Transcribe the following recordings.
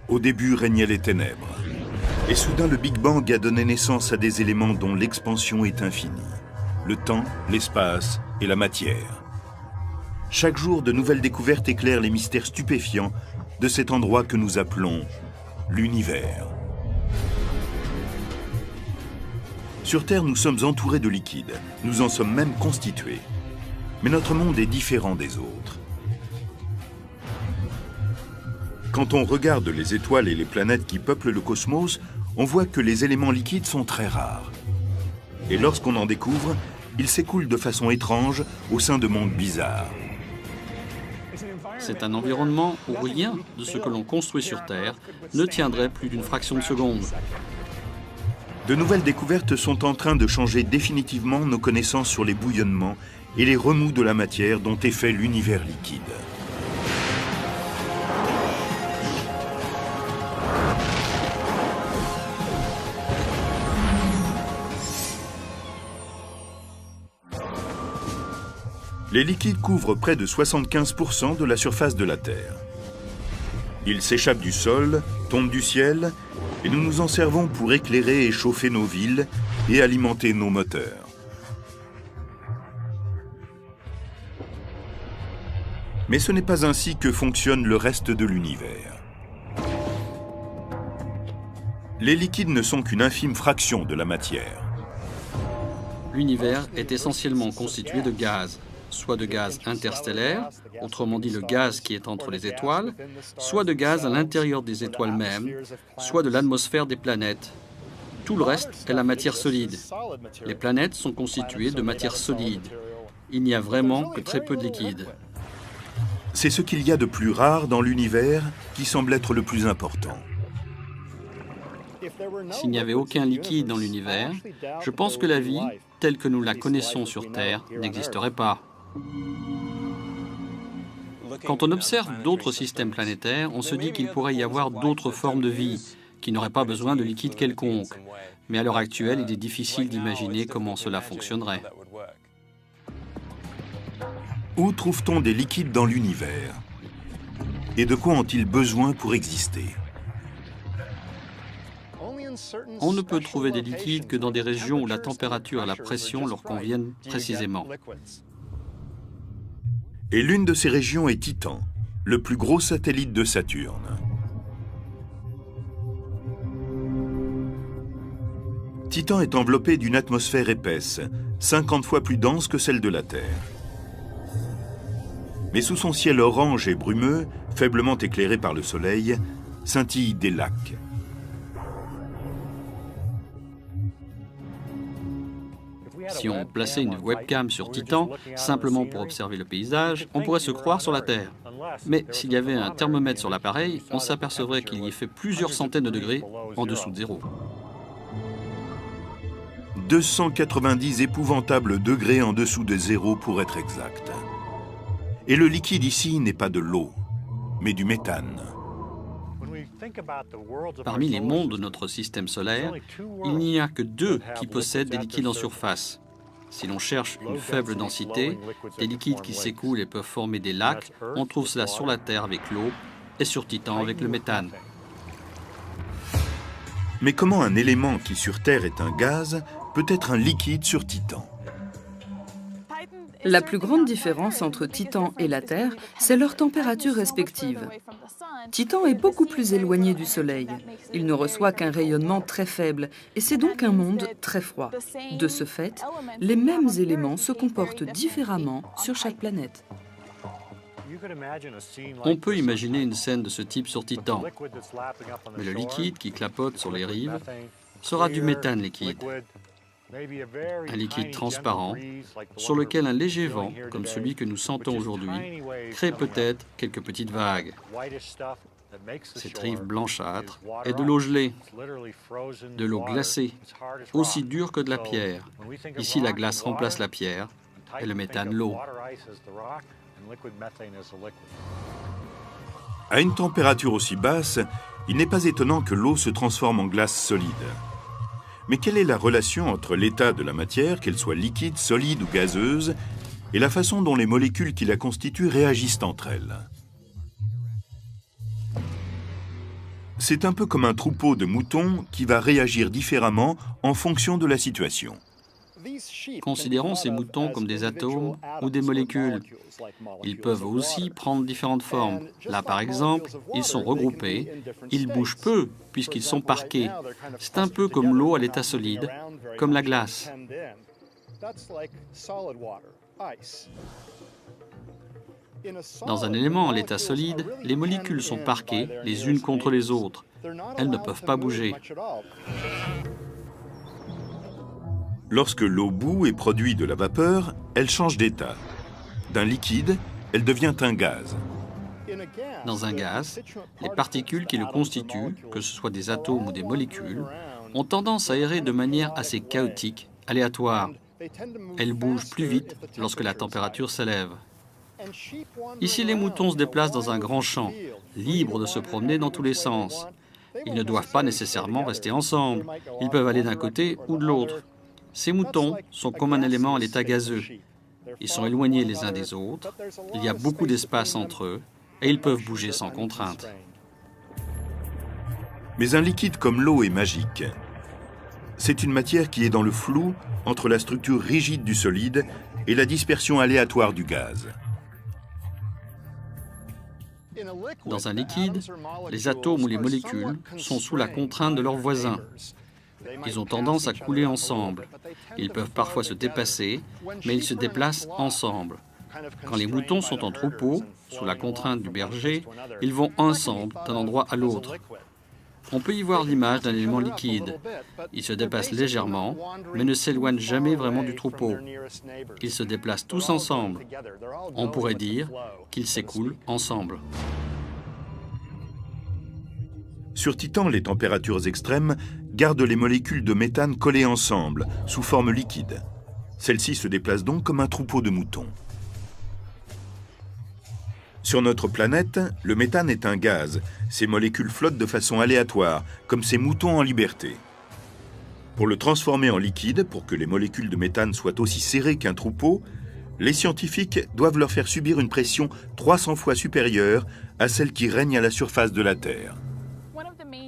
Au début régnaient les ténèbres. Et soudain, le Big Bang a donné naissance à des éléments dont l'expansion est infinie. Le temps, l'espace et la matière. Chaque jour, de nouvelles découvertes éclairent les mystères stupéfiants de cet endroit que nous appelons l'univers. Sur Terre, nous sommes entourés de liquide. Nous en sommes même constitués. Mais notre monde est différent des autres. Quand on regarde les étoiles et les planètes qui peuplent le cosmos, on voit que les éléments liquides sont très rares. Et lorsqu'on en découvre, ils s'écoulent de façon étrange au sein de mondes bizarres. C'est un environnement où rien de ce que l'on construit sur Terre ne tiendrait plus d'une fraction de seconde. De nouvelles découvertes sont en train de changer définitivement nos connaissances sur les bouillonnements et les remous de la matière dont est fait l'univers liquide. Les liquides couvrent près de 75% de la surface de la Terre. Ils s'échappent du sol, tombent du ciel, et nous nous en servons pour éclairer et chauffer nos villes et alimenter nos moteurs. Mais ce n'est pas ainsi que fonctionne le reste de l'univers. Les liquides ne sont qu'une infime fraction de la matière. L'univers est essentiellement constitué de gaz, soit de gaz interstellaire, autrement dit le gaz qui est entre les étoiles, soit de gaz à l'intérieur des étoiles mêmes, soit de l'atmosphère des planètes. Tout le reste est la matière solide. Les planètes sont constituées de matière solide. Il n'y a vraiment que très peu de liquide. C'est ce qu'il y a de plus rare dans l'univers qui semble être le plus important. S'il n'y avait aucun liquide dans l'univers, je pense que la vie, telle que nous la connaissons sur Terre, n'existerait pas. Quand on observe d'autres systèmes planétaires, on se dit qu'il pourrait y avoir d'autres formes de vie qui n'auraient pas besoin de liquide quelconque. Mais à l'heure actuelle, il est difficile d'imaginer comment cela fonctionnerait. Où trouve-t-on des liquides dans l'univers? Et de quoi ont-ils besoin pour exister? On ne peut trouver des liquides que dans des régions où la température et la pression leur conviennent précisément. Et l'une de ces régions est Titan, le plus gros satellite de Saturne. Titan est enveloppé d'une atmosphère épaisse, 50 fois plus dense que celle de la Terre. Mais sous son ciel orange et brumeux, faiblement éclairé par le soleil, scintillent des lacs. Si on plaçait une webcam sur Titan, simplement pour observer le paysage, on pourrait se croire sur la Terre. Mais s'il y avait un thermomètre sur l'appareil, on s'apercevrait qu'il y fait plusieurs centaines de degrés en dessous de zéro. 290 épouvantables degrés en dessous de zéro pour être exact. Et le liquide ici n'est pas de l'eau, mais du méthane. Parmi les mondes de notre système solaire, il n'y a que 2 qui possèdent des liquides en surface. Si l'on cherche une faible densité, des liquides qui s'écoulent et peuvent former des lacs, on trouve cela sur la Terre avec l'eau et sur Titan avec le méthane. Mais comment un élément qui sur Terre est un gaz peut être un liquide sur Titan? La plus grande différence entre Titan et la Terre, c'est leur température respective. Titan est beaucoup plus éloigné du Soleil. Il ne reçoit qu'un rayonnement très faible et c'est donc un monde très froid. De ce fait, les mêmes éléments se comportent différemment sur chaque planète. On peut imaginer une scène de ce type sur Titan. Mais le liquide qui clapote sur les rives sera du méthane liquide. Un liquide transparent sur lequel un léger vent, comme celui que nous sentons aujourd'hui, crée peut-être quelques petites vagues. Cette rive blanchâtre est de l'eau gelée, de l'eau glacée, aussi dure que de la pierre. Ici, la glace remplace la pierre et le méthane l'eau. À une température aussi basse, il n'est pas étonnant que l'eau se transforme en glace solide. Mais quelle est la relation entre l'état de la matière, qu'elle soit liquide, solide ou gazeuse, et la façon dont les molécules qui la constituent réagissent entre elles? C'est un peu comme un troupeau de moutons qui va réagir différemment en fonction de la situation. Considérons ces moutons comme des atomes ou des molécules. Ils peuvent aussi prendre différentes formes. Là, par exemple, ils sont regroupés, ils bougent peu puisqu'ils sont parqués. C'est un peu comme l'eau à l'état solide, comme la glace. Dans un élément à l'état solide, les molécules sont parquées les unes contre les autres. Elles ne peuvent pas bouger. Lorsque l'eau bout et produit de la vapeur, elle change d'état. D'un liquide, elle devient un gaz. Dans un gaz, les particules qui le constituent, que ce soit des atomes ou des molécules, ont tendance à errer de manière assez chaotique, aléatoire. Elles bougent plus vite lorsque la température s'élève. Ici, les moutons se déplacent dans un grand champ, libres de se promener dans tous les sens. Ils ne doivent pas nécessairement rester ensemble. Ils peuvent aller d'un côté ou de l'autre. Ces moutons sont comme un élément à l'état gazeux. Ils sont éloignés les uns des autres, il y a beaucoup d'espace entre eux, et ils peuvent bouger sans contrainte. Mais un liquide comme l'eau est magique. C'est une matière qui est dans le flou entre la structure rigide du solide et la dispersion aléatoire du gaz. Dans un liquide, les atomes ou les molécules sont sous la contrainte de leurs voisins. Ils ont tendance à couler ensemble. Ils peuvent parfois se dépasser, mais ils se déplacent ensemble. Quand les moutons sont en troupeau, sous la contrainte du berger, ils vont ensemble d'un endroit à l'autre. On peut y voir l'image d'un élément liquide. Ils se déplacent légèrement, mais ne s'éloignent jamais vraiment du troupeau. Ils se déplacent tous ensemble. On pourrait dire qu'ils s'écoulent ensemble. Sur Titan, les températures extrêmes gardent les molécules de méthane collées ensemble, sous forme liquide. Celles-ci se déplacent donc comme un troupeau de moutons. Sur notre planète, le méthane est un gaz. Ces molécules flottent de façon aléatoire, comme ces moutons en liberté. Pour le transformer en liquide, pour que les molécules de méthane soient aussi serrées qu'un troupeau, les scientifiques doivent leur faire subir une pression 300 fois supérieure à celle qui règne à la surface de la Terre.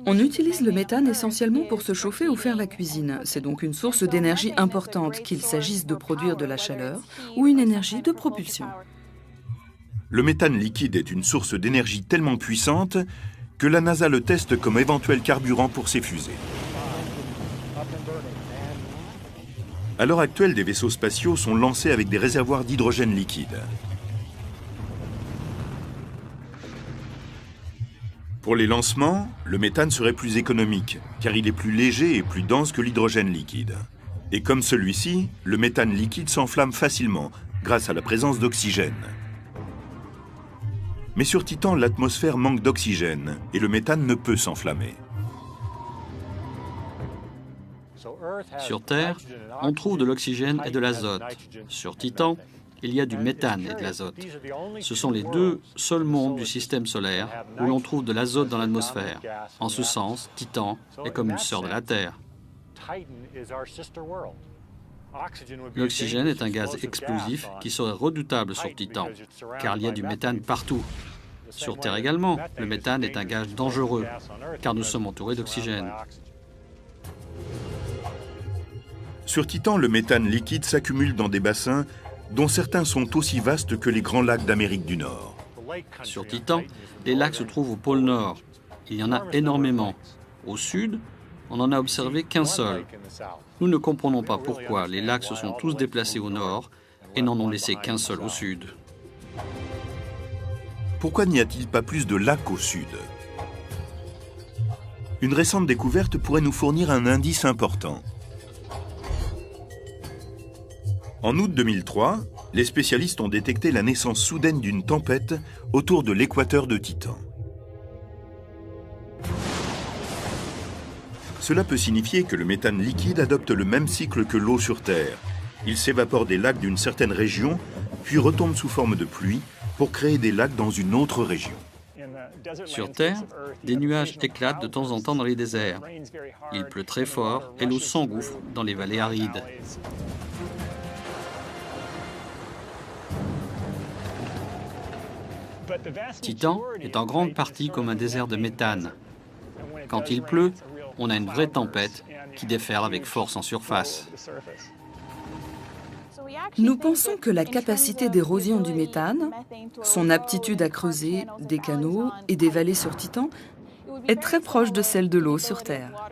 On utilise le méthane essentiellement pour se chauffer ou faire la cuisine. C'est donc une source d'énergie importante, qu'il s'agisse de produire de la chaleur ou une énergie de propulsion. Le méthane liquide est une source d'énergie tellement puissante que la NASA le teste comme éventuel carburant pour ses fusées. À l'heure actuelle, des vaisseaux spatiaux sont lancés avec des réservoirs d'hydrogène liquide. Pour les lancements, le méthane serait plus économique, car il est plus léger et plus dense que l'hydrogène liquide. Et comme celui-ci, le méthane liquide s'enflamme facilement, grâce à la présence d'oxygène. Mais sur Titan, l'atmosphère manque d'oxygène, et le méthane ne peut s'enflammer. Sur Terre, on trouve de l'oxygène et de l'azote. Sur Titan, il y a du méthane et de l'azote. Ce sont les deux seuls mondes du système solaire où l'on trouve de l'azote dans l'atmosphère. En ce sens, Titan est comme une sœur de la Terre. L'oxygène est un gaz explosif qui serait redoutable sur Titan, car il y a du méthane partout. Sur Terre également, le méthane est un gaz dangereux, car nous sommes entourés d'oxygène. Sur Titan, le méthane liquide s'accumule dans des bassins dont certains sont aussi vastes que les grands lacs d'Amérique du Nord. Sur Titan, les lacs se trouvent au pôle Nord. Il y en a énormément. Au sud, on n'en a observé qu'un seul. Nous ne comprenons pas pourquoi les lacs se sont tous déplacés au nord et n'en ont laissé qu'un seul au sud. Pourquoi n'y a-t-il pas plus de lacs au sud? Une récente découverte pourrait nous fournir un indice important. En août 2003, les spécialistes ont détecté la naissance soudaine d'une tempête autour de l'équateur de Titan. Cela peut signifier que le méthane liquide adopte le même cycle que l'eau sur Terre. Il s'évapore des lacs d'une certaine région, puis retombe sous forme de pluie pour créer des lacs dans une autre région. Sur Terre, des nuages éclatent de temps en temps dans les déserts. Il pleut très fort et l'eau s'engouffre dans les vallées arides. Titan est en grande partie comme un désert de méthane. quand il pleut, on a une vraie tempête qui déferle avec force en surface. Nous pensons que la capacité d'érosion du méthane, son aptitude à creuser des canaux et des vallées sur Titan, est très proche de celle de l'eau sur Terre.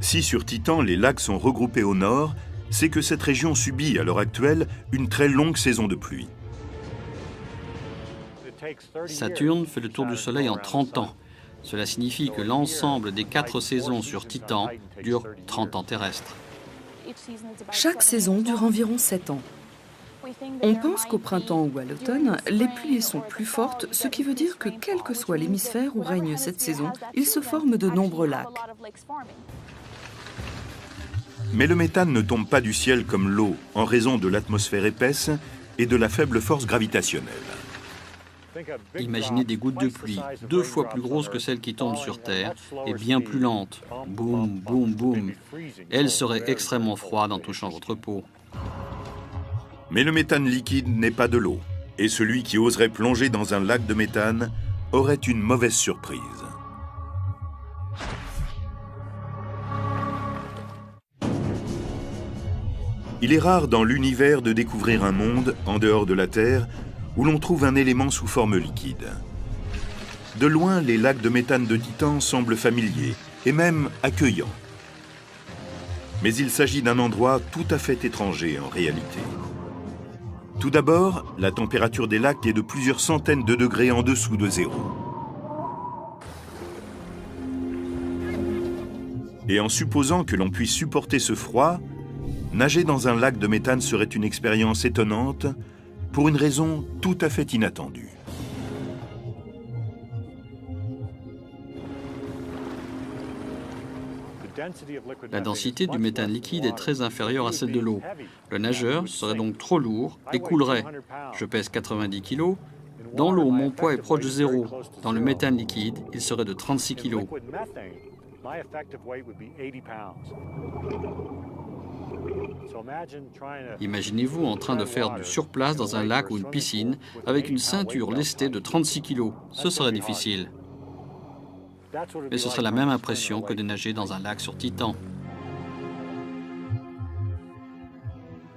Si sur Titan les lacs sont regroupés au nord, c'est que cette région subit à l'heure actuelle une très longue saison de pluie. Saturne fait le tour du Soleil en 30 ans. Cela signifie que l'ensemble des 4 saisons sur Titan dure 30 ans terrestres. Chaque saison dure environ 7 ans. On pense qu'au printemps ou à l'automne, les pluies sont plus fortes, ce qui veut dire que quel que soit l'hémisphère où règne cette saison, il se forme de nombreux lacs. Mais le méthane ne tombe pas du ciel comme l'eau en raison de l'atmosphère épaisse et de la faible force gravitationnelle. Imaginez des gouttes de pluie 2 fois plus grosses que celles qui tombent sur Terre et bien plus lentes. Boum, boum, boum. Elles seraient extrêmement froides en touchant votre peau. Mais le méthane liquide n'est pas de l'eau. Et celui qui oserait plonger dans un lac de méthane aurait une mauvaise surprise. Il est rare dans l'univers de découvrir un monde, en dehors de la Terre, où l'on trouve un élément sous forme liquide. De loin, les lacs de méthane de Titan semblent familiers et même accueillants. Mais il s'agit d'un endroit tout à fait étranger en réalité. Tout d'abord, la température des lacs est de plusieurs centaines de degrés en dessous de zéro. Et en supposant que l'on puisse supporter ce froid, nager dans un lac de méthane serait une expérience étonnante pour une raison tout à fait inattendue. La densité du méthane liquide est très inférieure à celle de l'eau. Le nageur serait donc trop lourd et coulerait. Je pèse 90 kg. Dans l'eau, mon poids est proche de zéro. Dans le méthane liquide, il serait de 36 kg. Imaginez-vous en train de faire du surplace dans un lac ou une piscine avec une ceinture lestée de 36 kg. Ce serait difficile. Mais ce serait la même impression que de nager dans un lac sur Titan.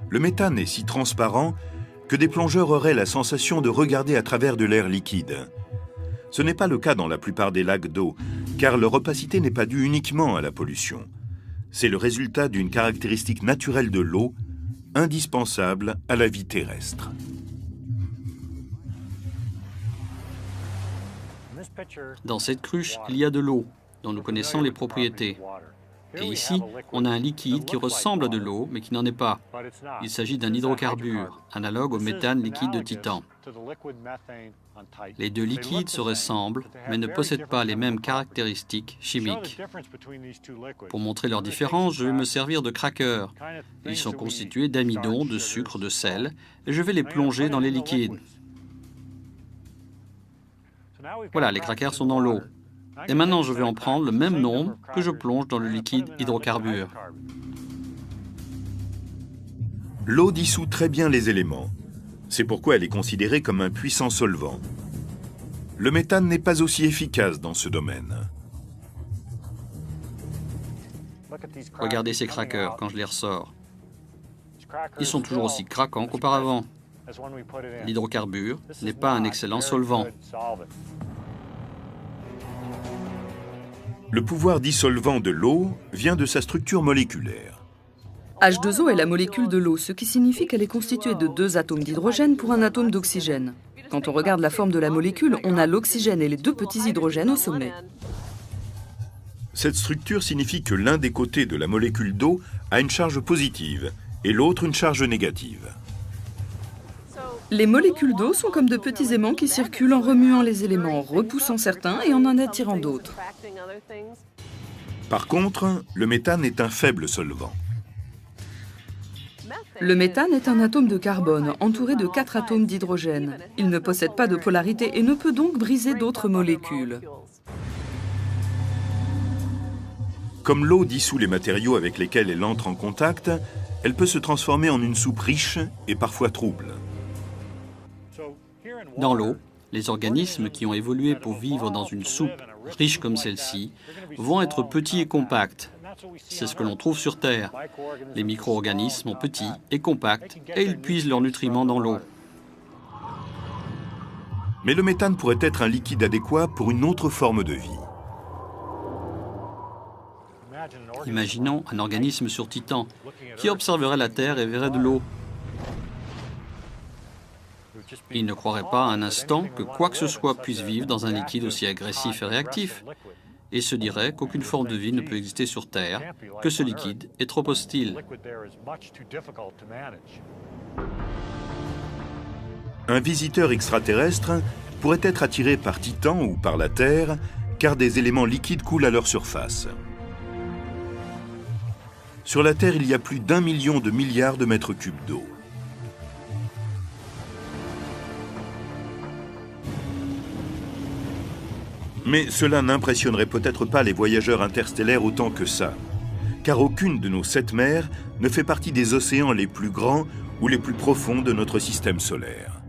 Le méthane est si transparent que des plongeurs auraient la sensation de regarder à travers de l'air liquide. Ce n'est pas le cas dans la plupart des lacs d'eau, car leur opacité n'est pas due uniquement à la pollution. C'est le résultat d'une caractéristique naturelle de l'eau, indispensable à la vie terrestre. Dans cette cruche, il y a de l'eau, dont nous connaissons les propriétés. Et ici, on a un liquide qui ressemble à de l'eau, mais qui n'en est pas. Il s'agit d'un hydrocarbure, analogue au méthane liquide de Titan. Les deux liquides se ressemblent, mais ne possèdent pas les mêmes caractéristiques chimiques. Pour montrer leur différence, je vais me servir de crackers. Ils sont constitués d'amidon, de sucre, de sel, et je vais les plonger dans les liquides. Voilà, les crackers sont dans l'eau. Et maintenant, je vais en prendre le même nombre que je plonge dans le liquide hydrocarbure. L'eau dissout très bien les éléments. C'est pourquoi elle est considérée comme un puissant solvant. Le méthane n'est pas aussi efficace dans ce domaine. Regardez ces crackers quand je les ressors. Ils sont toujours aussi craquants qu'auparavant. L'hydrocarbure n'est pas un excellent solvant. Le pouvoir dissolvant de l'eau vient de sa structure moléculaire. H2O est la molécule de l'eau, ce qui signifie qu'elle est constituée de 2 atomes d'hydrogène pour un atome d'oxygène. Quand on regarde la forme de la molécule, on a l'oxygène et les 2 petits hydrogènes au sommet. Cette structure signifie que l'un des côtés de la molécule d'eau a une charge positive et l'autre une charge négative. Les molécules d'eau sont comme de petits aimants qui circulent en remuant les éléments, en repoussant certains et en attirant d'autres. Par contre, le méthane est un faible solvant. Le méthane est un atome de carbone entouré de 4 atomes d'hydrogène. Il ne possède pas de polarité et ne peut donc briser d'autres molécules. Comme l'eau dissout les matériaux avec lesquels elle entre en contact, elle peut se transformer en une soupe riche et parfois trouble. Dans l'eau, Les organismes qui ont évolué pour vivre dans une soupe riche comme celle-ci vont être petits et compacts. C'est ce que l'on trouve sur Terre. Les micro-organismes sont petits et compacts et ils puisent leurs nutriments dans l'eau. Mais le méthane pourrait être un liquide adéquat pour une autre forme de vie. Imaginons un organisme sur Titan qui observerait la Terre et verrait de l'eau. Il ne croirait pas un instant que quoi que ce soit puisse vivre dans un liquide aussi agressif et réactif, et se dirait qu'aucune forme de vie ne peut exister sur Terre, que ce liquide est trop hostile. Un visiteur extraterrestre pourrait être attiré par Titan ou par la Terre, car des éléments liquides coulent à leur surface. Sur la Terre, il y a plus d'1 million de milliards de mètres cubes d'eau. Mais cela n'impressionnerait peut-être pas les voyageurs interstellaires autant que ça, car aucune de nos 7 mers ne fait partie des océans les plus grands ou les plus profonds de notre système solaire.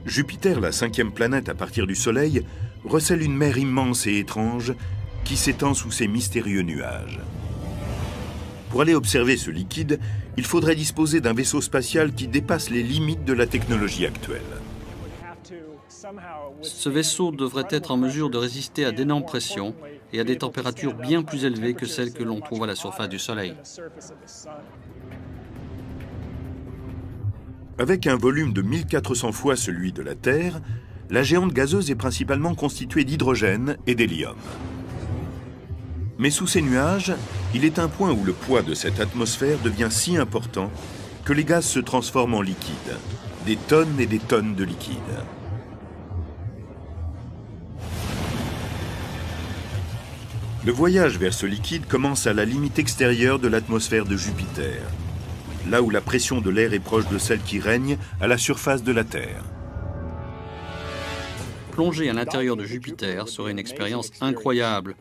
Jupiter, la 5e planète à partir du Soleil, recèle une mer immense et étrange qui s'étend sous ses mystérieux nuages. Pour aller observer ce liquide, il faudrait disposer d'un vaisseau spatial qui dépasse les limites de la technologie actuelle. Ce vaisseau devrait être en mesure de résister à d'énormes pressions et à des températures bien plus élevées que celles que l'on trouve à la surface du Soleil. Avec un volume de 1400 fois celui de la Terre, la géante gazeuse est principalement constituée d'hydrogène et d'hélium. Mais sous ces nuages, il est un point où le poids de cette atmosphère devient si important que les gaz se transforment en liquide, des tonnes et des tonnes de liquide. Le voyage vers ce liquide commence à la limite extérieure de l'atmosphère de Jupiter, là où la pression de l'air est proche de celle qui règne à la surface de la Terre. Plonger à l'intérieur de Jupiter serait une expérience incroyable.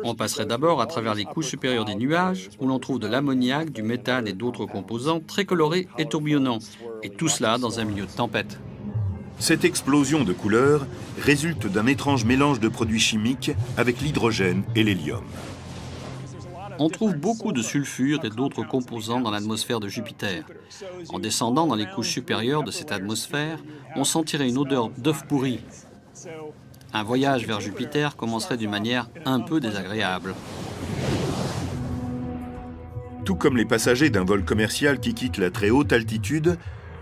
On passerait d'abord à travers les couches supérieures des nuages, où l'on trouve de l'ammoniac, du méthane et d'autres composants très colorés et tourbillonnants, et tout cela dans un milieu de tempête. Cette explosion de couleurs résulte d'un étrange mélange de produits chimiques avec l'hydrogène et l'hélium. On trouve beaucoup de sulfure et d'autres composants dans l'atmosphère de Jupiter. En descendant dans les couches supérieures de cette atmosphère, on sentirait une odeur d'œuf pourri. Un voyage vers Jupiter commencerait d'une manière un peu désagréable. Tout comme les passagers d'un vol commercial qui quitte la très haute altitude,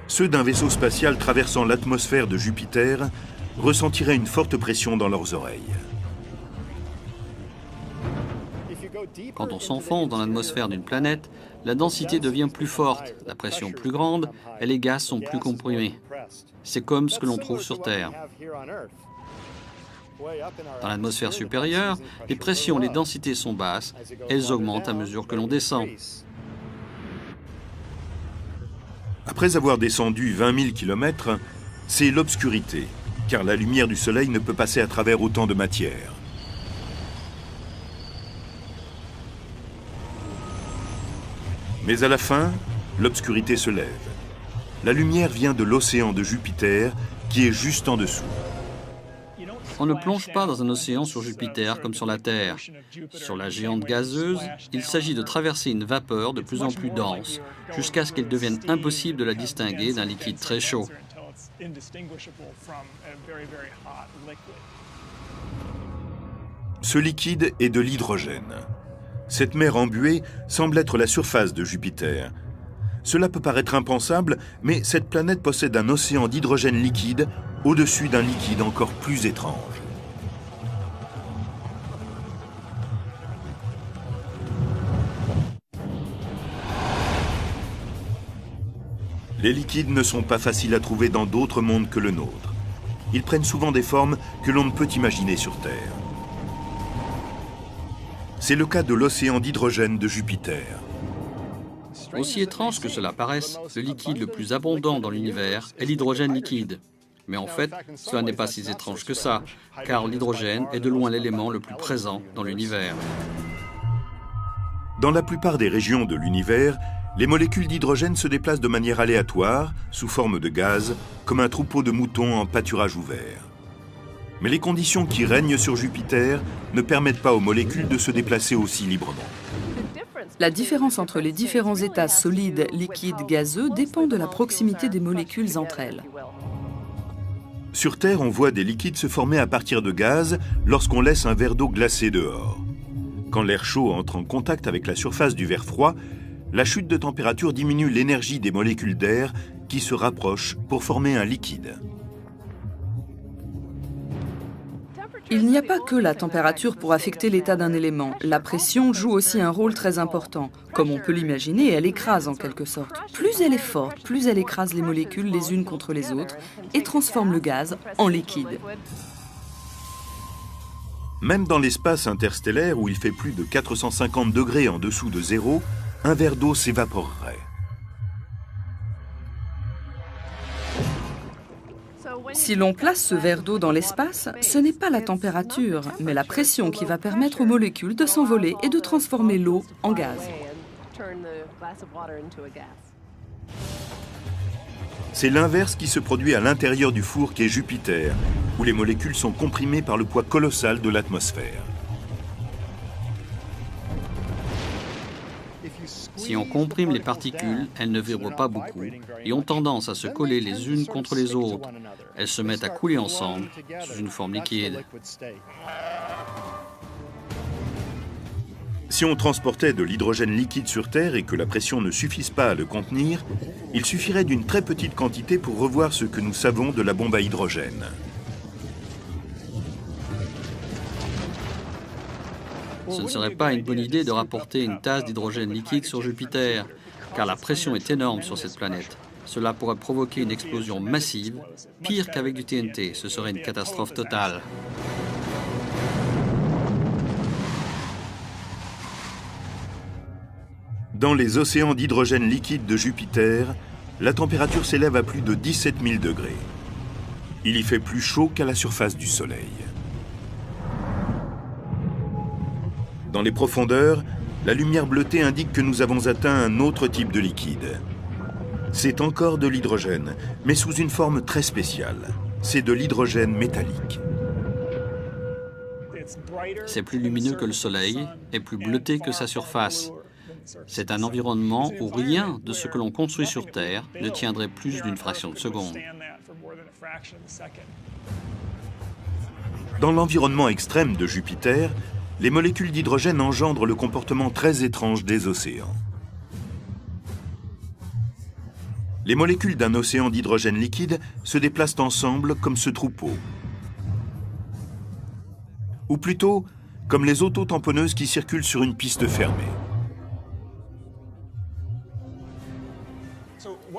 ceux d'un vaisseau spatial traversant l'atmosphère de Jupiter ressentiraient une forte pression dans leurs oreilles. Quand on s'enfonce dans l'atmosphère d'une planète, la densité devient plus forte, la pression plus grande et les gaz sont plus comprimés. C'est comme ce que l'on trouve sur Terre. Dans l'atmosphère supérieure, les pressions et les densités sont basses, elles augmentent à mesure que l'on descend. Après avoir descendu 20 000 km, c'est l'obscurité, car la lumière du Soleil ne peut passer à travers autant de matière. Mais à la fin, l'obscurité se lève. La lumière vient de l'océan de Jupiter, qui est juste en dessous. On ne plonge pas dans un océan sur Jupiter comme sur la Terre. Sur la géante gazeuse, il s'agit de traverser une vapeur de plus en plus dense, jusqu'à ce qu'elle devienne impossible de la distinguer d'un liquide très chaud. Ce liquide est de l'hydrogène. Cette mer embuée semble être la surface de Jupiter. Cela peut paraître impensable, mais cette planète possède un océan d'hydrogène liquide au-dessus d'un liquide encore plus étrange. Les liquides ne sont pas faciles à trouver dans d'autres mondes que le nôtre. Ils prennent souvent des formes que l'on ne peut imaginer sur Terre. C'est le cas de l'océan d'hydrogène de Jupiter. Aussi étrange que cela paraisse, le liquide le plus abondant dans l'univers est l'hydrogène liquide. Mais en fait, cela n'est pas si étrange que ça, car l'hydrogène est de loin l'élément le plus présent dans l'univers. Dans la plupart des régions de l'univers, les molécules d'hydrogène se déplacent de manière aléatoire, sous forme de gaz, comme un troupeau de moutons en pâturage ouvert. Mais les conditions qui règnent sur Jupiter ne permettent pas aux molécules de se déplacer aussi librement. La différence entre les différents états solides, liquides, gazeux dépend de la proximité des molécules entre elles. Sur Terre, on voit des liquides se former à partir de gaz lorsqu'on laisse un verre d'eau glacée dehors. Quand l'air chaud entre en contact avec la surface du verre froid, la chute de température diminue l'énergie des molécules d'air qui se rapprochent pour former un liquide. Il n'y a pas que la température pour affecter l'état d'un élément. La pression joue aussi un rôle très important. Comme on peut l'imaginer, elle écrase en quelque sorte. Plus elle est forte, plus elle écrase les molécules les unes contre les autres et transforme le gaz en liquide. Même dans l'espace interstellaire où il fait plus de 450 degrés en dessous de zéro, un verre d'eau s'évaporerait. Si l'on place ce verre d'eau dans l'espace, ce n'est pas la température, mais la pression qui va permettre aux molécules de s'envoler et de transformer l'eau en gaz. C'est l'inverse qui se produit à l'intérieur du four qu'est Jupiter, où les molécules sont comprimées par le poids colossal de l'atmosphère. Si on comprime les particules, elles ne vibrent pas beaucoup et ont tendance à se coller les unes contre les autres. Elles se mettent à couler ensemble sous une forme liquide. Si on transportait de l'hydrogène liquide sur Terre et que la pression ne suffise pas à le contenir, il suffirait d'une très petite quantité pour revoir ce que nous savons de la bombe à hydrogène. Ce ne serait pas une bonne idée de rapporter une tasse d'hydrogène liquide sur Jupiter, car la pression est énorme sur cette planète. Cela pourrait provoquer une explosion massive, pire qu'avec du TNT. Ce serait une catastrophe totale. Dans les océans d'hydrogène liquide de Jupiter, la température s'élève à plus de 17 000 degrés. Il y fait plus chaud qu'à la surface du Soleil. Dans les profondeurs, la lumière bleutée indique que nous avons atteint un autre type de liquide. C'est encore de l'hydrogène, mais sous une forme très spéciale. C'est de l'hydrogène métallique. C'est plus lumineux que le Soleil et plus bleuté que sa surface. C'est un environnement où rien de ce que l'on construit sur Terre ne tiendrait plus d'une fraction de seconde. Dans l'environnement extrême de Jupiter, les molécules d'hydrogène engendrent le comportement très étrange des océans. Les molécules d'un océan d'hydrogène liquide se déplacent ensemble comme ce troupeau. Ou plutôt, comme les autotamponneuses qui circulent sur une piste fermée.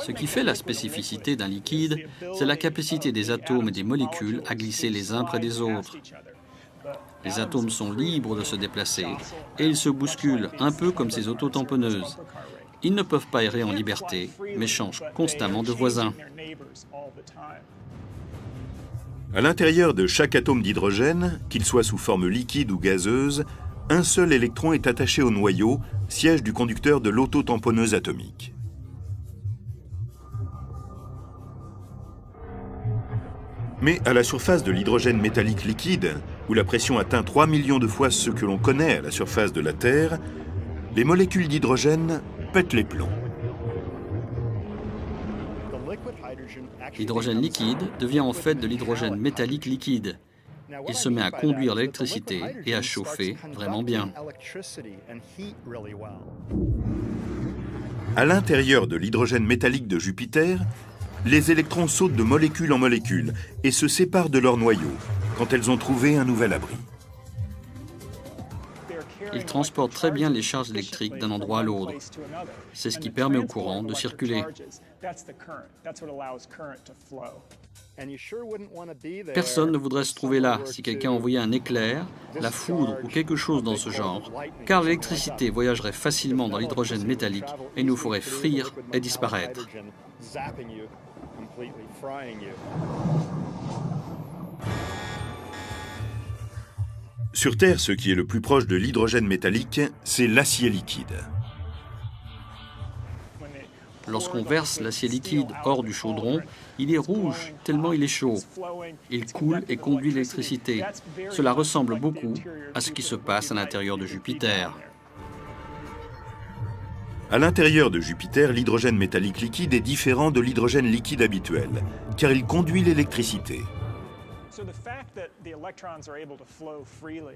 Ce qui fait la spécificité d'un liquide, c'est la capacité des atomes et des molécules à glisser les uns près des autres. Les atomes sont libres de se déplacer et ils se bousculent un peu comme ces autotamponneuses. Ils ne peuvent pas errer en liberté, mais changent constamment de voisin. À l'intérieur de chaque atome d'hydrogène, qu'il soit sous forme liquide ou gazeuse, un seul électron est attaché au noyau, siège du conducteur de l'autotamponneuse atomique. Mais à la surface de l'hydrogène métallique liquide, où la pression atteint 3 millions de fois ce que l'on connaît à la surface de la Terre, les molécules d'hydrogène pètent les plombs. L'hydrogène liquide devient en fait de l'hydrogène métallique liquide. Il se met à conduire l'électricité et à chauffer vraiment bien. À l'intérieur de l'hydrogène métallique de Jupiter, les électrons sautent de molécule en molécule et se séparent de leur noyau quand elles ont trouvé un nouvel abri. Ils transportent très bien les charges électriques d'un endroit à l'autre. C'est ce qui permet au courant de circuler. Personne ne voudrait se trouver là si quelqu'un envoyait un éclair, la foudre ou quelque chose dans ce genre, car l'électricité voyagerait facilement dans l'hydrogène métallique et nous ferait frire et disparaître. Sur Terre, ce qui est le plus proche de l'hydrogène métallique, c'est l'acier liquide. Lorsqu'on verse l'acier liquide hors du chaudron, il est rouge tellement il est chaud. Il coule et conduit l'électricité. Cela ressemble beaucoup à ce qui se passe à l'intérieur de Jupiter. À l'intérieur de Jupiter, l'hydrogène métallique liquide est différent de l'hydrogène liquide habituel, car il conduit l'électricité.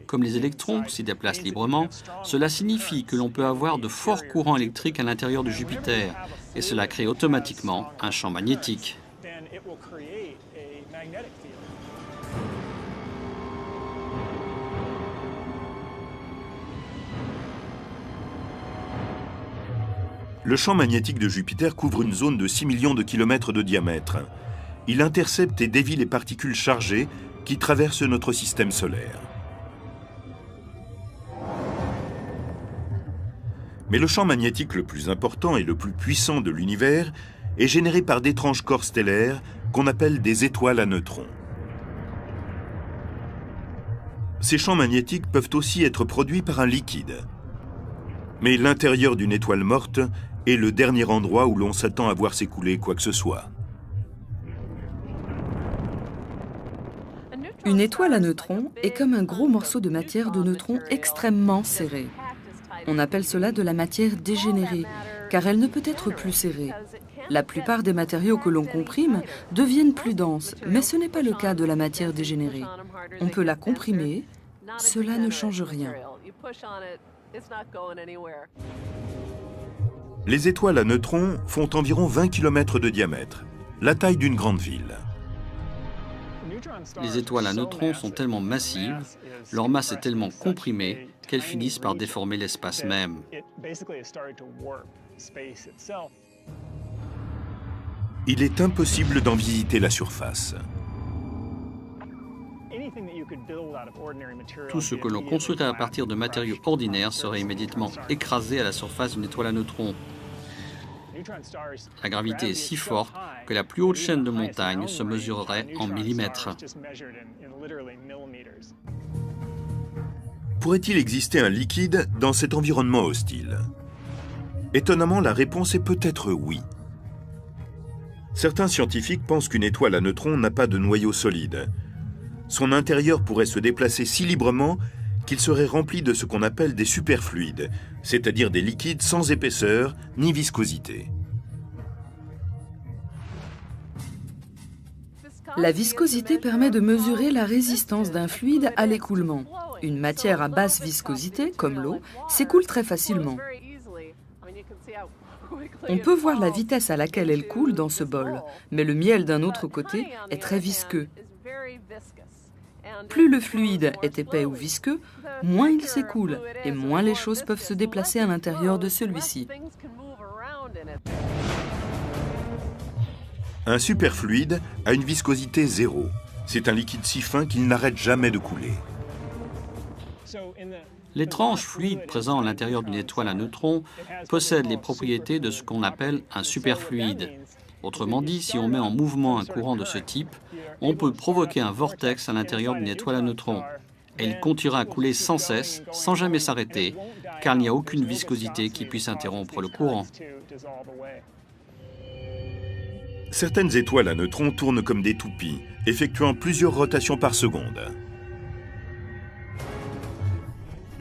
Comme les électrons s'y déplacent librement, cela signifie que l'on peut avoir de forts courants électriques à l'intérieur de Jupiter, et cela crée automatiquement un champ magnétique. Le champ magnétique de Jupiter couvre une zone de 6 millions de kilomètres de diamètre. Il intercepte et dévie les particules chargées qui traversent notre système solaire. Mais le champ magnétique le plus important et le plus puissant de l'univers est généré par d'étranges corps stellaires qu'on appelle des étoiles à neutrons. Ces champs magnétiques peuvent aussi être produits par un liquide. Mais l'intérieur d'une étoile morte est le dernier endroit où l'on s'attend à voir s'écouler quoi que ce soit. Une étoile à neutrons est comme un gros morceau de matière de neutrons extrêmement serré. On appelle cela de la matière dégénérée, car elle ne peut être plus serrée. La plupart des matériaux que l'on comprime deviennent plus denses, mais ce n'est pas le cas de la matière dégénérée. On peut la comprimer, cela ne change rien. Les étoiles à neutrons font environ 20 km de diamètre, la taille d'une grande ville. Les étoiles à neutrons sont tellement massives, leur masse est tellement comprimée qu'elles finissent par déformer l'espace même. Il est impossible d'en visiter la surface. Tout ce que l'on construirait à partir de matériaux ordinaires serait immédiatement écrasé à la surface d'une étoile à neutrons. La gravité est si forte que la plus haute chaîne de montagnes se mesurerait en millimètres. Pourrait-il exister un liquide dans cet environnement hostile? Étonnamment, la réponse est peut-être oui. Certains scientifiques pensent qu'une étoile à neutrons n'a pas de noyau solide. Son intérieur pourrait se déplacer si librement qu'il serait rempli de ce qu'on appelle des superfluides, c'est-à-dire des liquides sans épaisseur ni viscosité. La viscosité permet de mesurer la résistance d'un fluide à l'écoulement. Une matière à basse viscosité, comme l'eau, s'écoule très facilement. On peut voir la vitesse à laquelle elle coule dans ce bol, mais le miel d'un autre côté est très visqueux. Plus le fluide est épais ou visqueux, moins il s'écoule et moins les choses peuvent se déplacer à l'intérieur de celui-ci. Un superfluide a une viscosité zéro. C'est un liquide si fin qu'il n'arrête jamais de couler. L'étrange fluide présent à l'intérieur d'une étoile à neutrons possède les propriétés de ce qu'on appelle un superfluide. Autrement dit, si on met en mouvement un courant de ce type, on peut provoquer un vortex à l'intérieur d'une étoile à neutrons. Et il continuera à couler sans cesse, sans jamais s'arrêter, car il n'y a aucune viscosité qui puisse interrompre le courant. Certaines étoiles à neutrons tournent comme des toupies, effectuant plusieurs rotations par seconde.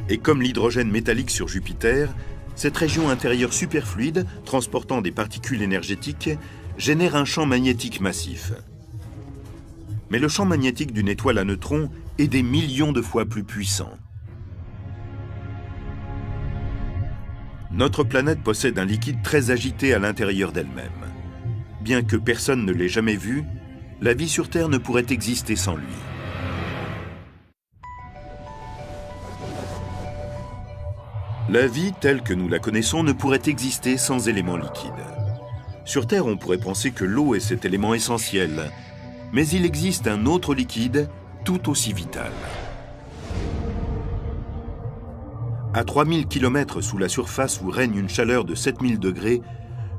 Et comme l'hydrogène métallique sur Jupiter, cette région intérieure superfluide, transportant des particules énergétiques, génère un champ magnétique massif. Mais le champ magnétique d'une étoile à neutrons est des millions de fois plus puissant. Notre planète possède un liquide très agité à l'intérieur d'elle-même. Bien que personne ne l'ait jamais vu, la vie sur Terre ne pourrait exister sans lui. La vie, telle que nous la connaissons, ne pourrait exister sans éléments liquides. Sur Terre, on pourrait penser que l'eau est cet élément essentiel, mais il existe un autre liquide tout aussi vital. À 3000 km sous la surface où règne une chaleur de 7000 degrés,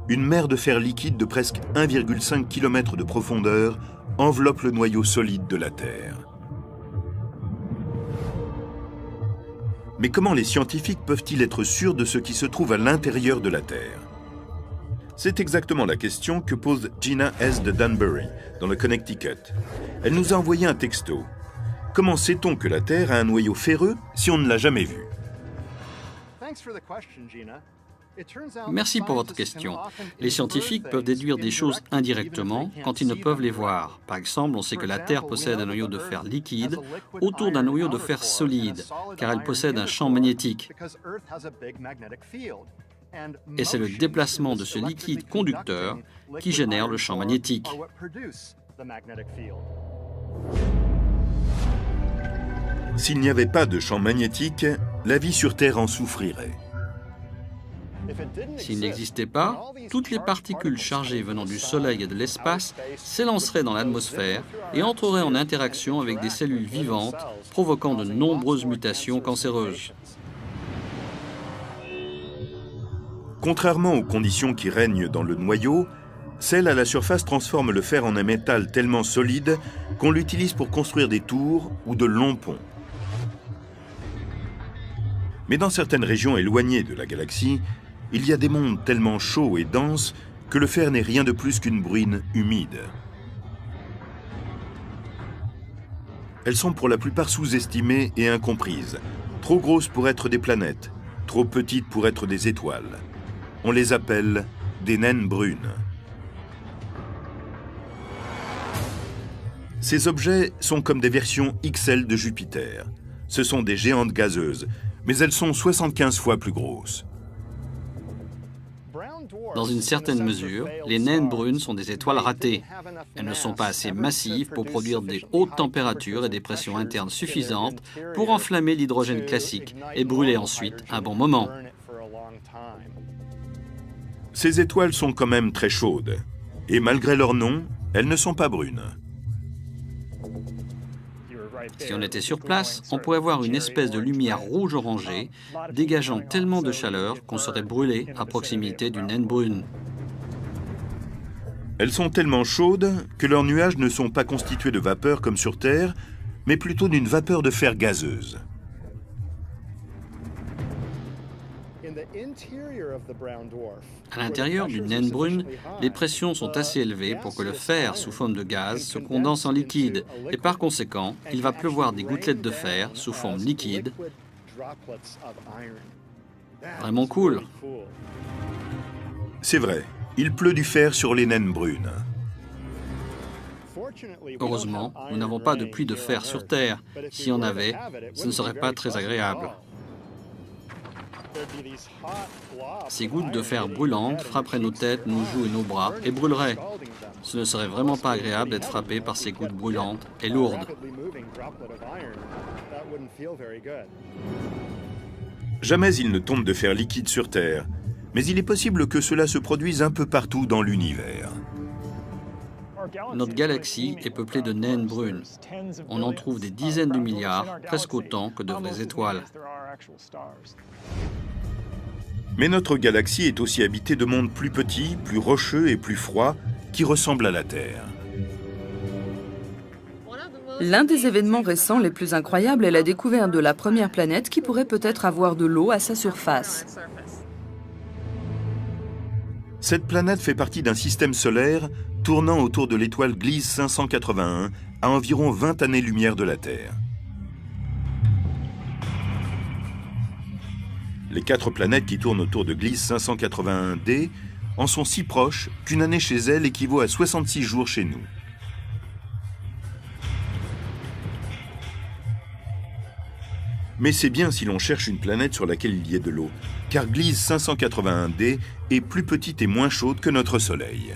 une mer de fer liquide de presque 1,5 km de profondeur enveloppe le noyau solide de la Terre. Mais comment les scientifiques peuvent-ils être sûrs de ce qui se trouve à l'intérieur de la Terre? C'est exactement la question que pose Gina S. de Danbury, dans le Connecticut. Elle nous a envoyé un texto. Comment sait-on que la Terre a un noyau ferreux si on ne l'a jamais vu? Merci pour votre question. Les scientifiques peuvent déduire des choses indirectement quand ils ne peuvent les voir. Par exemple, on sait que la Terre possède un noyau de fer liquide autour d'un noyau de fer solide, car elle possède un champ magnétique. Et c'est le déplacement de ce liquide conducteur qui génère le champ magnétique. S'il n'y avait pas de champ magnétique, la vie sur Terre en souffrirait. S'il n'existait pas, toutes les particules chargées venant du Soleil et de l'espace s'élanceraient dans l'atmosphère et entreraient en interaction avec des cellules vivantes, provoquant de nombreuses mutations cancéreuses. Contrairement aux conditions qui règnent dans le noyau, celles à la surface transforment le fer en un métal tellement solide qu'on l'utilise pour construire des tours ou de longs ponts. Mais dans certaines régions éloignées de la galaxie, il y a des mondes tellement chauds et denses que le fer n'est rien de plus qu'une bruine humide. Elles sont pour la plupart sous-estimées et incomprises, trop grosses pour être des planètes, trop petites pour être des étoiles. On les appelle des naines brunes. Ces objets sont comme des versions XL de Jupiter. Ce sont des géantes gazeuses, mais elles sont 75 fois plus grosses. Dans une certaine mesure, les naines brunes sont des étoiles ratées. Elles ne sont pas assez massives pour produire des hautes températures et des pressions internes suffisantes pour enflammer l'hydrogène classique et brûler ensuite un bon moment. Ces étoiles sont quand même très chaudes. Et malgré leur nom, elles ne sont pas brunes. Si on était sur place, on pourrait voir une espèce de lumière rouge-orangée dégageant tellement de chaleur qu'on serait brûlé à proximité d'une naine brune. Elles sont tellement chaudes que leurs nuages ne sont pas constitués de vapeur comme sur Terre, mais plutôt d'une vapeur de fer gazeuse. À l'intérieur d'une naine brune, les pressions sont assez élevées pour que le fer sous forme de gaz se condense en liquide et par conséquent, il va pleuvoir des gouttelettes de fer sous forme liquide. Vraiment cool. C'est vrai, il pleut du fer sur les naines brunes. Heureusement, nous n'avons pas de pluie de fer sur Terre. Si on avait, ce ne serait pas très agréable. Ces gouttes de fer brûlantes frapperaient nos têtes, nos joues et nos bras et brûleraient. Ce ne serait vraiment pas agréable d'être frappé par ces gouttes brûlantes et lourdes. Jamais il ne tombe de fer liquide sur Terre, mais il est possible que cela se produise un peu partout dans l'univers. Notre galaxie est peuplée de naines brunes. On en trouve des dizaines de milliards, presque autant que de vraies étoiles. Mais notre galaxie est aussi habitée de mondes plus petits, plus rocheux et plus froids, qui ressemblent à la Terre. L'un des événements récents les plus incroyables est la découverte de la première planète qui pourrait peut-être avoir de l'eau à sa surface. Cette planète fait partie d'un système solaire tournant autour de l'étoile Gliese 581, à environ 20 années-lumière de la Terre. Les 4 planètes qui tournent autour de Gliese 581d en sont si proches qu'une année chez elles équivaut à 66 jours chez nous. Mais c'est bien si l'on cherche une planète sur laquelle il y ait de l'eau, car Gliese 581d est plus petite et moins chaude que notre Soleil.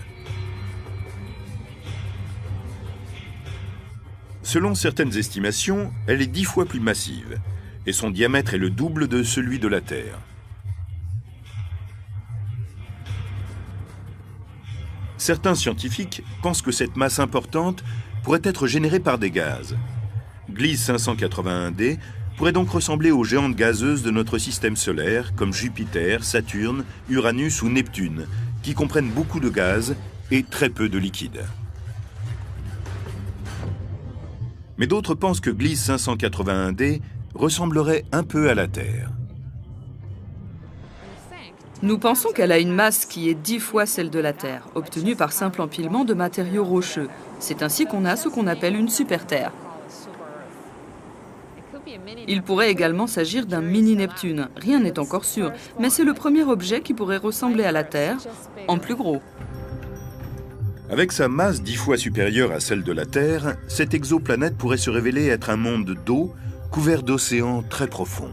Selon certaines estimations, elle est 10 fois plus massive, et son diamètre est le double de celui de la Terre. Certains scientifiques pensent que cette masse importante pourrait être générée par des gaz. Gliese 581d pourrait donc ressembler aux géantes gazeuses de notre système solaire, comme Jupiter, Saturne, Uranus ou Neptune, qui comprennent beaucoup de gaz et très peu de liquide. Mais d'autres pensent que Gliese 581d ressemblerait un peu à la Terre. Nous pensons qu'elle a une masse qui est 10 fois celle de la Terre, obtenue par simple empilement de matériaux rocheux. C'est ainsi qu'on a ce qu'on appelle une super-Terre. Il pourrait également s'agir d'un mini-Neptune. Rien n'est encore sûr, mais c'est le premier objet qui pourrait ressembler à la Terre, en plus gros. Avec sa masse 10 fois supérieure à celle de la Terre, cette exoplanète pourrait se révéler être un monde d'eau couvert d'océans très profonds.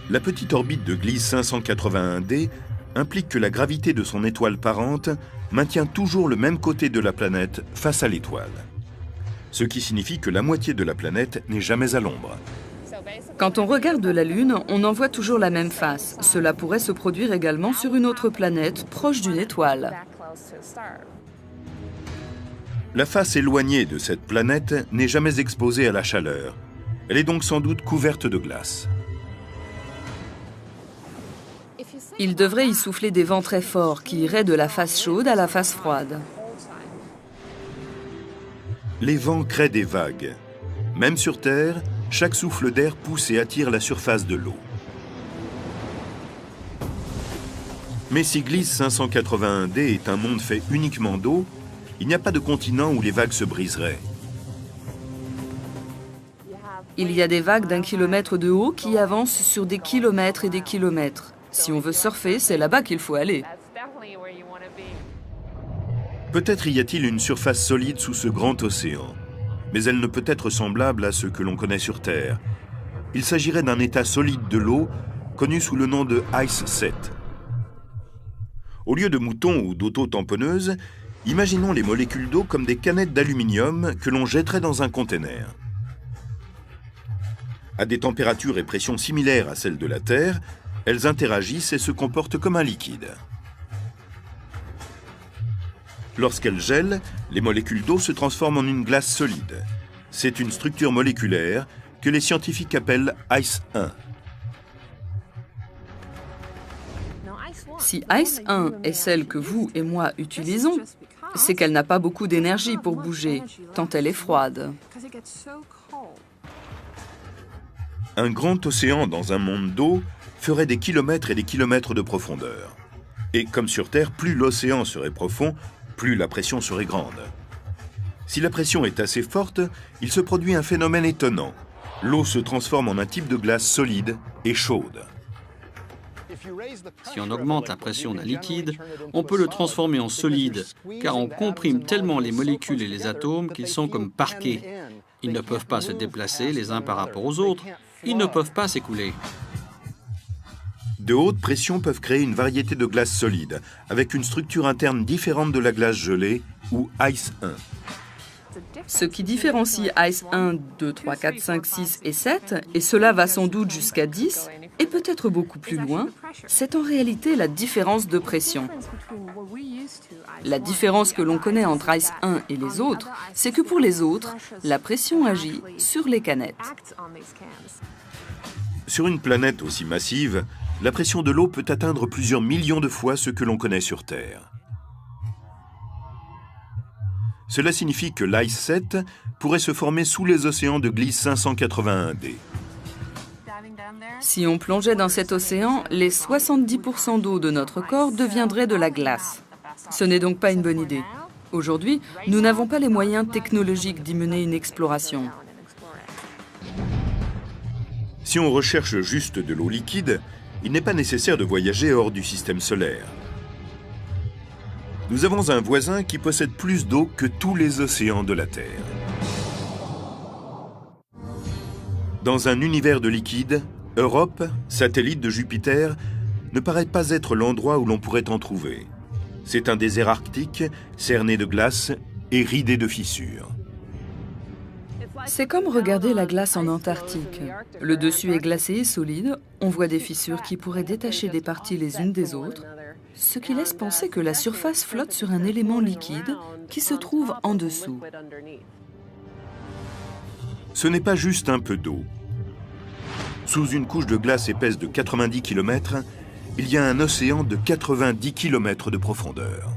La petite orbite de Gliese 581d implique que la gravité de son étoile parente maintient toujours le même côté de la planète face à l'étoile. Ce qui signifie que la moitié de la planète n'est jamais à l'ombre. Quand on regarde la Lune, on en voit toujours la même face. Cela pourrait se produire également sur une autre planète proche d'une étoile. La face éloignée de cette planète n'est jamais exposée à la chaleur. Elle est donc sans doute couverte de glace. Il devrait y souffler des vents très forts qui iraient de la face chaude à la face froide. Les vents créent des vagues. Même sur Terre, chaque souffle d'air pousse et attire la surface de l'eau. Mais si Gliese 581d est un monde fait uniquement d'eau, il n'y a pas de continent où les vagues se briseraient. Il y a des vagues d'1 kilomètre de haut qui avancent sur des kilomètres et des kilomètres. Si on veut surfer, c'est là-bas qu'il faut aller. Peut-être y a-t-il une surface solide sous ce grand océan, mais elle ne peut être semblable à ce que l'on connaît sur Terre. Il s'agirait d'un état solide de l'eau, connu sous le nom de Ice Set. Au lieu de moutons ou d'auto-tamponneuses, imaginons les molécules d'eau comme des canettes d'aluminium que l'on jetterait dans un conteneur. À des températures et pressions similaires à celles de la Terre, elles interagissent et se comportent comme un liquide. Lorsqu'elles gèlent, les molécules d'eau se transforment en une glace solide. C'est une structure moléculaire que les scientifiques appellent Ice 1. Si Ice 1 est celle que vous et moi utilisons, c'est qu'elle n'a pas beaucoup d'énergie pour bouger, tant elle est froide. Un grand océan dans un monde d'eau ferait des kilomètres et des kilomètres de profondeur. Et comme sur Terre, plus l'océan serait profond, plus la pression serait grande. Si la pression est assez forte, il se produit un phénomène étonnant. L'eau se transforme en un type de glace solide et chaude. Si on augmente la pression d'un liquide, on peut le transformer en solide, car on comprime tellement les molécules et les atomes qu'ils sont comme parqués. Ils ne peuvent pas se déplacer les uns par rapport aux autres, ils ne peuvent pas s'écouler. De hautes pressions peuvent créer une variété de glaces solides, avec une structure interne différente de la glace gelée, ou Ice 1. Ce qui différencie Ice 1, 2, 3, 4, 5, 6 et 7, et cela va sans doute jusqu'à 10, et peut-être beaucoup plus loin, c'est en réalité la différence de pression. La différence que l'on connaît entre Ice 1 et les autres, c'est que pour les autres, la pression agit sur les canettes. Sur une planète aussi massive, la pression de l'eau peut atteindre plusieurs millions de fois ce que l'on connaît sur Terre. Cela signifie que l'Ice Set pourrait se former sous les océans de Gliese 581d. Si on plongeait dans cet océan, les 70% d'eau de notre corps deviendraient de la glace. Ce n'est donc pas une bonne idée. Aujourd'hui, nous n'avons pas les moyens technologiques d'y mener une exploration. Si on recherche juste de l'eau liquide, il n'est pas nécessaire de voyager hors du système solaire. Nous avons un voisin qui possède plus d'eau que tous les océans de la Terre. Dans un univers de liquide, Europe, satellite de Jupiter, ne paraît pas être l'endroit où l'on pourrait en trouver. C'est un désert arctique, cerné de glace et ridé de fissures. C'est comme regarder la glace en Antarctique. Le dessus est glacé et solide, on voit des fissures qui pourraient détacher des parties les unes des autres, ce qui laisse penser que la surface flotte sur un élément liquide qui se trouve en dessous. Ce n'est pas juste un peu d'eau. Sous une couche de glace épaisse de 90 km, il y a un océan de 90 km de profondeur.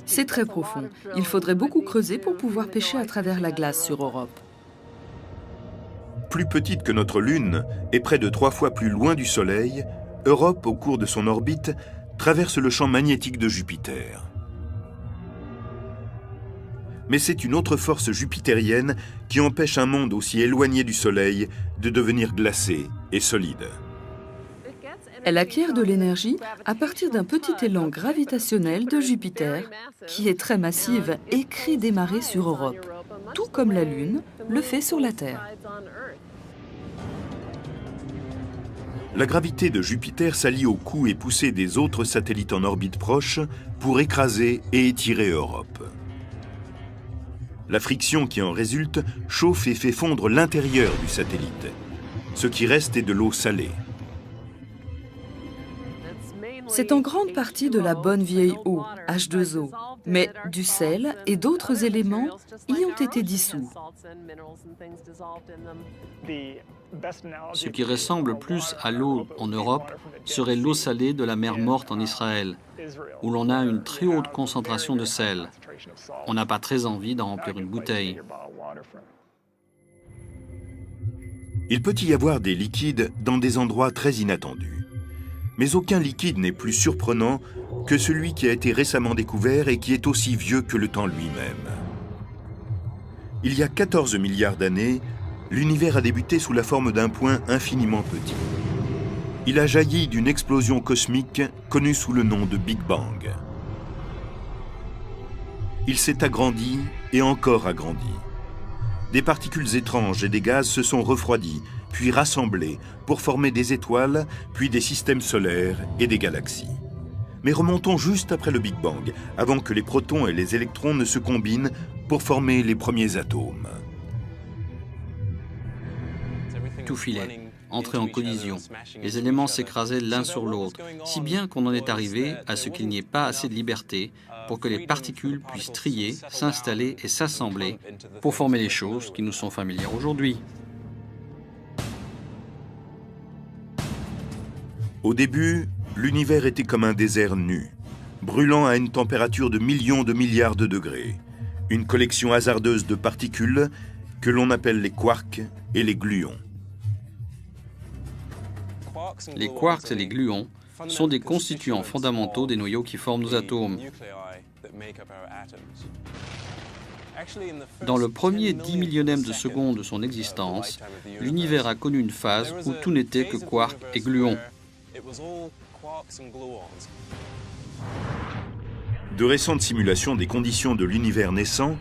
C'est très profond. Il faudrait beaucoup creuser pour pouvoir pêcher à travers la glace sur Europe. Plus petite que notre Lune et près de 3 fois plus loin du Soleil, Europe, au cours de son orbite, traverse le champ magnétique de Jupiter. Mais c'est une autre force jupitérienne qui empêche un monde aussi éloigné du Soleil de devenir glacé et solide. Elle acquiert de l'énergie à partir d'un petit élan gravitationnel de Jupiter, qui est très massive et crée des marées sur Europe, tout comme la Lune le fait sur la Terre. La gravité de Jupiter s'allie au coup et poussée des autres satellites en orbite proche pour écraser et étirer Europe. La friction qui en résulte chauffe et fait fondre l'intérieur du satellite. Ce qui reste est de l'eau salée. C'est en grande partie de la bonne vieille eau, H2O, mais du sel et d'autres éléments y ont été dissous. Ce qui ressemble plus à l'eau en Europe serait l'eau salée de la mer Morte en Israël, où l'on a une très haute concentration de sel. On n'a pas très envie d'en remplir une bouteille. Il peut y avoir des liquides dans des endroits très inattendus. Mais aucun liquide n'est plus surprenant que celui qui a été récemment découvert et qui est aussi vieux que le temps lui-même. Il y a 14 milliards d'années, l'univers a débuté sous la forme d'un point infiniment petit. Il a jailli d'une explosion cosmique connue sous le nom de Big Bang. Il s'est agrandi et encore agrandi. Des particules étranges et des gaz se sont refroidis, puis rassemblés pour former des étoiles, puis des systèmes solaires et des galaxies. Mais remontons juste après le Big Bang, avant que les protons et les électrons ne se combinent pour former les premiers atomes. Tout filait, entrait en collision. Les éléments s'écrasaient l'un sur l'autre, si bien qu'on en est arrivé à ce qu'il n'y ait pas assez de liberté pour que les particules puissent trier, s'installer et s'assembler pour former les choses qui nous sont familières aujourd'hui. Au début, l'univers était comme un désert nu, brûlant à une température de millions de milliards de degrés, une collection hasardeuse de particules que l'on appelle les quarks et les gluons. Les quarks et les gluons sont des constituants fondamentaux des noyaux qui forment nos atomes. Dans le premier 10 millionième de seconde de son existence, l'univers a connu une phase où tout n'était que quarks et gluons. De récentes simulations des conditions de l'univers naissant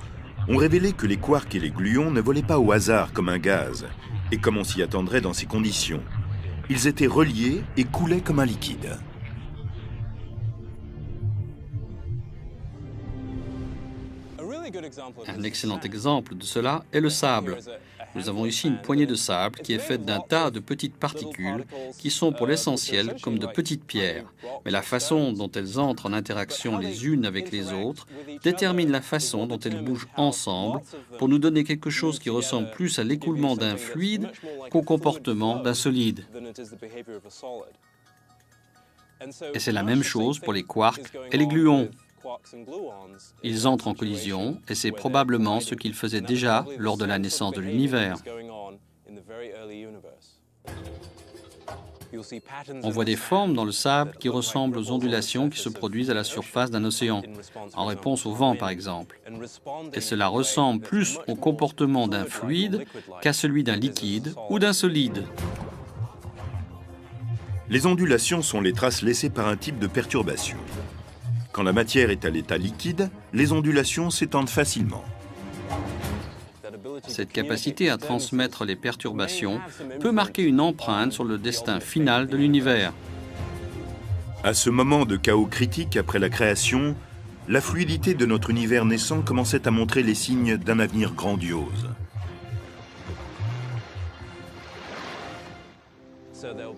ont révélé que les quarks et les gluons ne volaient pas au hasard comme un gaz, et comme on s'y attendrait dans ces conditions. Ils étaient reliés et coulaient comme un liquide. Un excellent exemple de cela est le sable. Nous avons ici une poignée de sable qui est faite d'un tas de petites particules qui sont pour l'essentiel comme de petites pierres. Mais la façon dont elles entrent en interaction les unes avec les autres détermine la façon dont elles bougent ensemble pour nous donner quelque chose qui ressemble plus à l'écoulement d'un fluide qu'au comportement d'un solide. Et c'est la même chose pour les quarks et les gluons. Ils entrent en collision et c'est probablement ce qu'ils faisaient déjà lors de la naissance de l'univers. On voit des formes dans le sable qui ressemblent aux ondulations qui se produisent à la surface d'un océan, en réponse au vent par exemple. Et cela ressemble plus au comportement d'un fluide qu'à celui d'un liquide ou d'un solide. Les ondulations sont les traces laissées par un type de perturbation. Quand la matière est à l'état liquide, les ondulations s'étendent facilement. Cette capacité à transmettre les perturbations peut marquer une empreinte sur le destin final de l'univers. À ce moment de chaos critique après la création, la fluidité de notre univers naissant commençait à montrer les signes d'un avenir grandiose.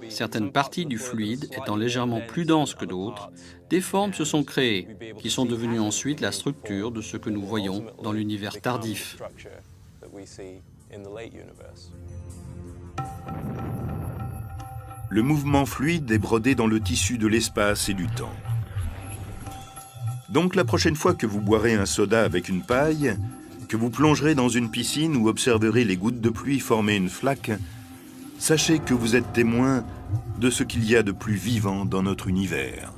Certaines parties du fluide étant légèrement plus denses que d'autres, des formes se sont créées, qui sont devenues ensuite la structure de ce que nous voyons dans l'univers tardif. Le mouvement fluide est brodé dans le tissu de l'espace et du temps. Donc la prochaine fois que vous boirez un soda avec une paille, que vous plongerez dans une piscine ou observerez les gouttes de pluie former une flaque, sachez que vous êtes témoin de ce qu'il y a de plus vivant dans notre univers.